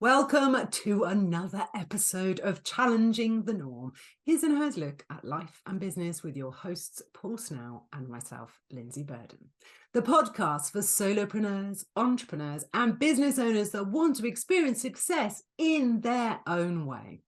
Welcome to another episode of Challenging the Norm. Here's and hers look at life and business with your hosts, Paul Snell and myself, Lindsay Burden. The podcast for solopreneurs, entrepreneurs, and business owners that want to experience success in their own way.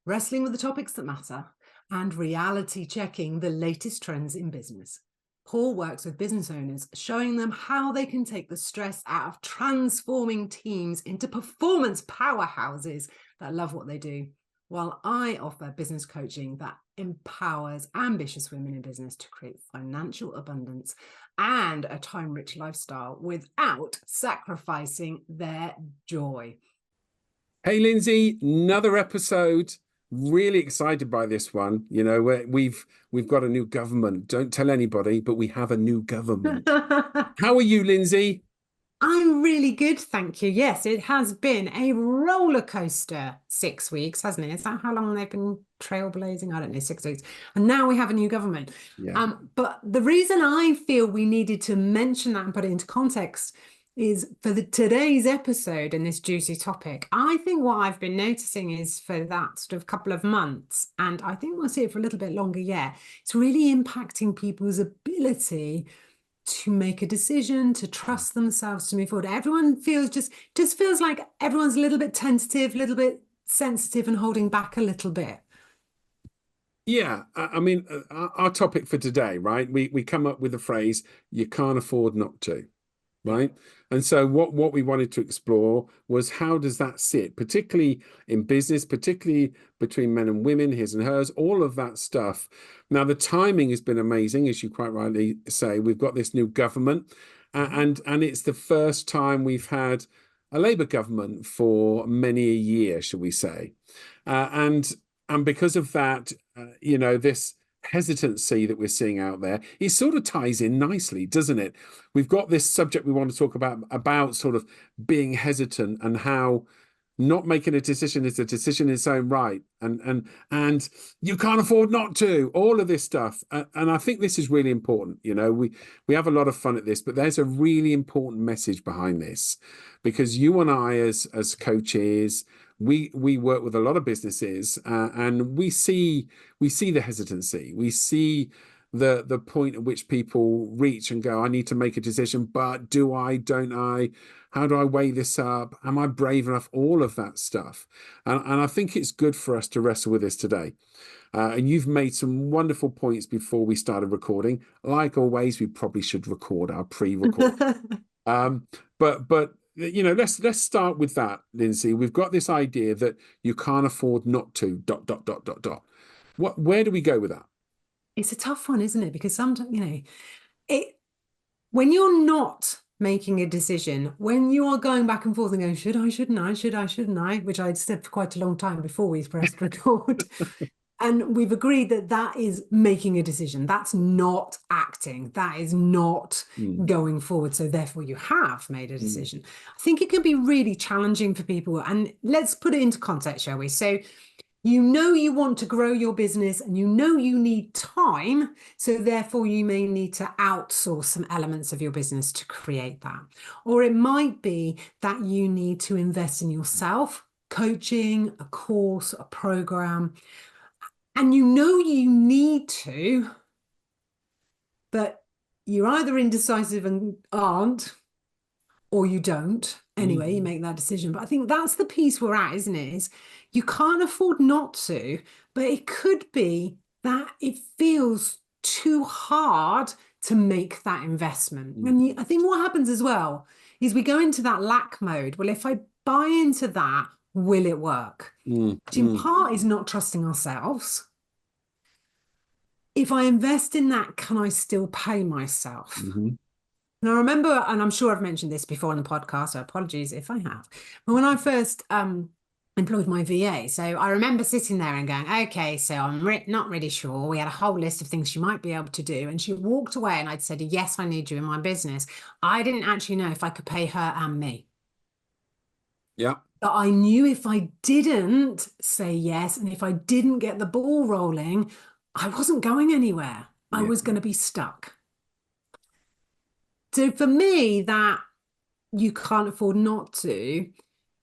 Wrestling with the topics that matter and reality checking the latest trends in business. Paul works with business owners, showing them how they can take the stress out of transforming teams into performance powerhouses that love what they do, while I offer business coaching that empowers ambitious women in business to create financial abundance and a time-rich lifestyle without sacrificing their joy. Hey, Lindsay, another episode. Really excited by this one. You know, we've got a new government. Don't tell anybody, but we have a new government. How are you, Lindsay? I'm really good, thank you. Yes, it has been a roller coaster 6 weeks, hasn't it? Is that how long they've been trailblazing? I don't know, 6 weeks. And now we have a new government. Yeah. But the reason I feel we needed to mention that and put it into context is for today's episode and this juicy topic. I think what I've been noticing is for that sort of couple of months, and I think we'll see it for a little bit longer yet, it's really impacting people's ability to make a decision, to trust themselves, to move forward. Everyone feels just feels like everyone's a little bit tentative, a little bit sensitive and holding back a little bit. Yeah, I mean, our topic for today, right? We come up with the phrase, you can't afford not to. Right. And so what we wanted to explore was how does that sit, particularly in business, particularly between men and women, his and hers, all of that stuff. Now, the timing has been amazing, as you quite rightly say. We've got this new government and it's the first time we've had a Labour government for many a year, shall we say. And because of that, this hesitancy that we're seeing out there, it sort of ties in nicely, doesn't it? We've got this subject we want to talk about sort of being hesitant and how not making a decision is a decision in its own right, and you can't afford not to, all of this stuff. And I think this is really important. We have a lot of fun at this, but there's a really important message behind this, because you and I as coaches, we work with a lot of businesses, and we see the hesitancy. We see the point at which people reach and go, I need to make a decision, but do I, don't I? How do I weigh this up? Am I brave enough? All of that stuff. And I think it's good for us to wrestle with this today. And you've made some wonderful points before we started recording. Like always, we probably should record our pre-record. But let's start with that, Lindsay. We've got this idea that you can't afford not to, ... Where do we go with that? It's a tough one, isn't it? Because sometimes, when you're not making a decision, when you are going back and forth and going, should I, shouldn't I, should I, shouldn't I, which I'd said for quite a long time before we pressed record. And we've agreed that is making a decision. That's not acting. That is not going forward. So therefore you have made a decision. I think it can be really challenging for people. And let's put it into context, shall we? So you want to grow your business and you need time. So therefore you may need to outsource some elements of your business to create that. Or it might be that you need to invest in yourself, coaching, a course, a program. And you need to, but you're either indecisive and aren't, or you don't. Anyway, you make that decision. But I think that's the piece we're at, isn't it? Is you can't afford not to, but it could be that it feels too hard to make that investment. And I think what happens as well is we go into that lack mode. Well, if I buy into that, will it work? Which in part is not trusting ourselves. If I invest in that, can I still pay myself? And I remember, and I'm sure I've mentioned this before on the podcast, so apologies if I have, but when I first employed my VA, so I remember sitting there and going, okay, so I'm not really sure. We had a whole list of things she might be able to do. And she walked away and I'd said, yes, I need you in my business. I didn't actually know if I could pay her and me. Yeah. But I knew if I didn't say yes, and if I didn't get the ball rolling, I wasn't going anywhere. I was going to be stuck. So for me, that you can't afford not to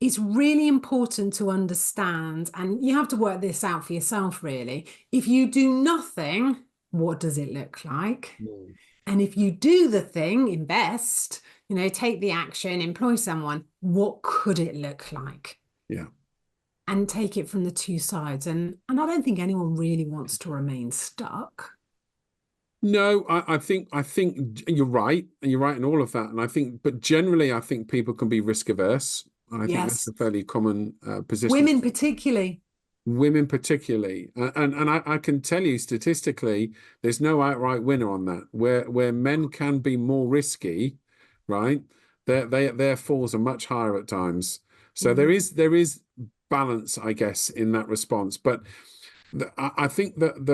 it's really important to understand, and you have to work this out for yourself, really. If you do nothing, what does it look like? Mm. And if you do the thing, invest, take the action, employ someone, what could it look like? Yeah. And take it from the two sides. And I don't think anyone really wants to remain stuck. No, I think you're right, and you're right in all of that. And I think, but generally, I think people can be risk averse, and I think that's Yes. a fairly common position. Women particularly. Women particularly, and I can tell you statistically, there's no outright winner on that. Where men can be more risky, right? Their falls are much higher at times. So Mm. there is balance, I guess, in that response. But I think that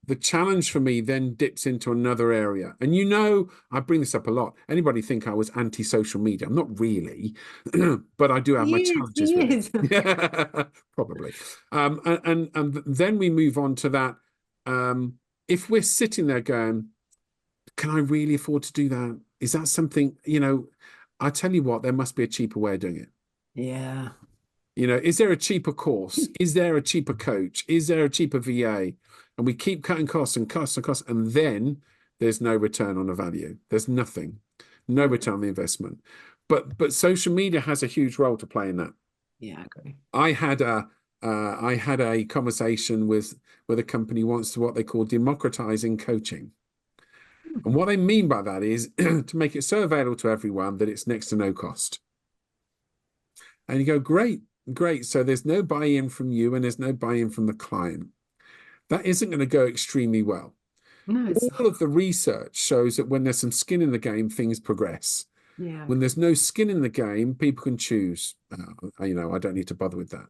the challenge for me then dips into another area. And I bring this up a lot. Anybody think I was anti-social media? I'm not really, but I do have my He is, challenges he with it. is. Yeah, probably. And then we move on to that. If we're sitting there going, can I really afford to do that? Is that something, I tell you what, there must be a cheaper way of doing it. Yeah. Is there a cheaper course? Is there a cheaper coach? Is there a cheaper VA? And we keep cutting costs and costs and costs, and then there's no return on the value. There's nothing, no return on the investment. But social media has a huge role to play in that. Yeah, I agree. I had a conversation with a company once to what they call democratizing coaching. And what they mean by that is to make it so available to everyone that it's next to no cost. And you go, great, great. So there's no buy-in from you and there's no buy-in from the client. That isn't going to go extremely well. No, it's All of the research shows that when there's some skin in the game, things progress. yeah. When there's no skin in the game, people can choose. I don't need to bother with that.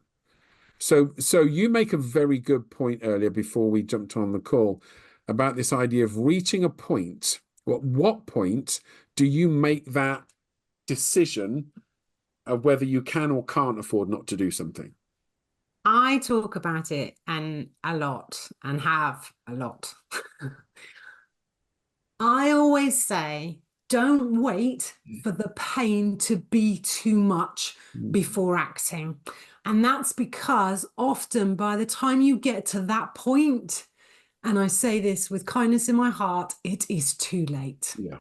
So you make a very good point earlier before we jumped on the call about this idea of reaching a point. What point do you make that decision of whether you can or can't afford not to do something? I talk about it and a lot and have a lot. I always say, don't wait for the pain to be too much before acting. And that's because often by the time you get to that point, and I say this with kindness in my heart, it is too late. Yeah.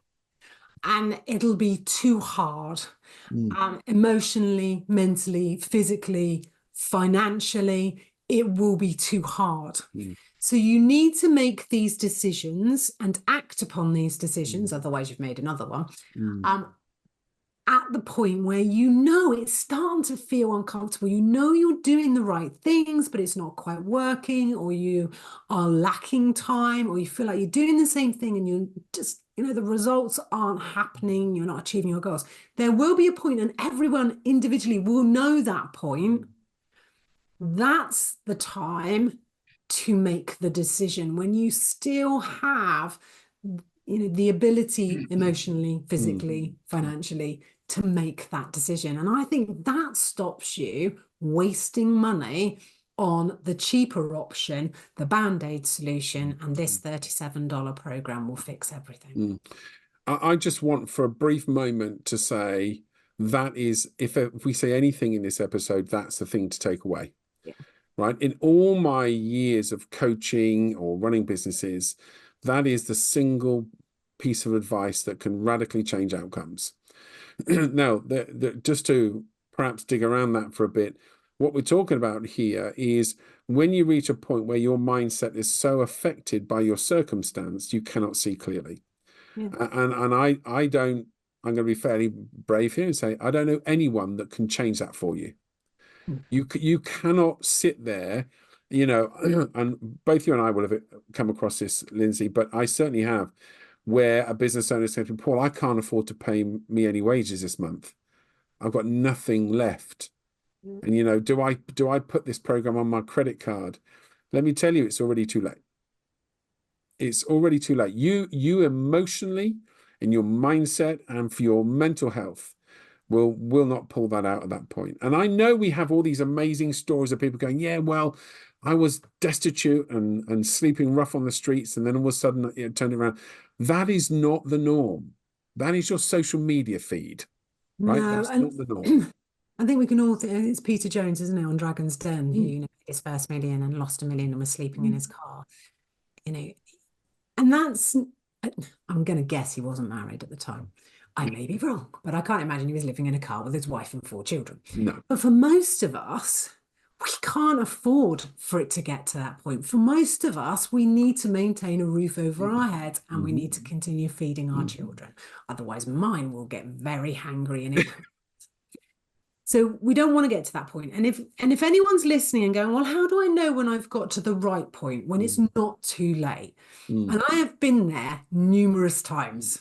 And it'll be too hard, Mm. emotionally, mentally, physically, financially. It will be too hard. Mm. So you need to make these decisions and act upon these decisions, Mm. otherwise you've made another one, Mm. at the point where it's starting to feel uncomfortable. You're doing the right things, but it's not quite working, or you are lacking time, or you feel like you're doing the same thing and you just, the results aren't happening, you're not achieving your goals. There will be a point, and everyone individually will know that point. That's the time to make the decision when you still have the ability emotionally, physically, financially to make that decision. And I think that stops you wasting money on the cheaper option, the band-aid solution, and this $37 program will fix everything. I just want for a brief moment to say that is, if we say anything in this episode, that's the thing to take away. Yeah. Right? In all my years of coaching or running businesses, that is the single piece of advice that can radically change outcomes. Now, just to perhaps dig around that for a bit, what we're talking about here is when you reach a point where your mindset is so affected by your circumstance, you cannot see clearly. Yeah. And I don't, I'm going to be fairly brave here and say, I don't know anyone that can change that for you. You cannot sit there, and both you and I will have come across this, Lindsay, but I certainly have, where a business owner said, Paul, I can't afford to pay me any wages this month. I've got nothing left. And do I put this program on my credit card? Let me tell you, it's already too late. It's already too late. You emotionally, in your mindset and for your mental health, will not pull that out at that point. And I know we have all these amazing stories of people going, yeah, well, I was destitute and sleeping rough on the streets, and then all of a sudden it turned around. That is not the norm. That is your social media feed, right? No, That's not the norm. I think we can all think it's Peter Jones, isn't it, on Dragon's Den, who, you know, his first million and lost a million and was sleeping in his car. You know, and that's, I'm going to guess he wasn't married at the time. I may be wrong, but I can't imagine he was living in a car with his wife and 4 children. No. But for most of us, we can't afford for it to get to that point. For most of us, we need to maintain a roof over our heads and we need to continue feeding our children. Otherwise, mine will get very hangry and so we don't want to get to that point. And if anyone's listening and going, well, how do I know when I've got to the right point, when it's not too late? And I have been there numerous times.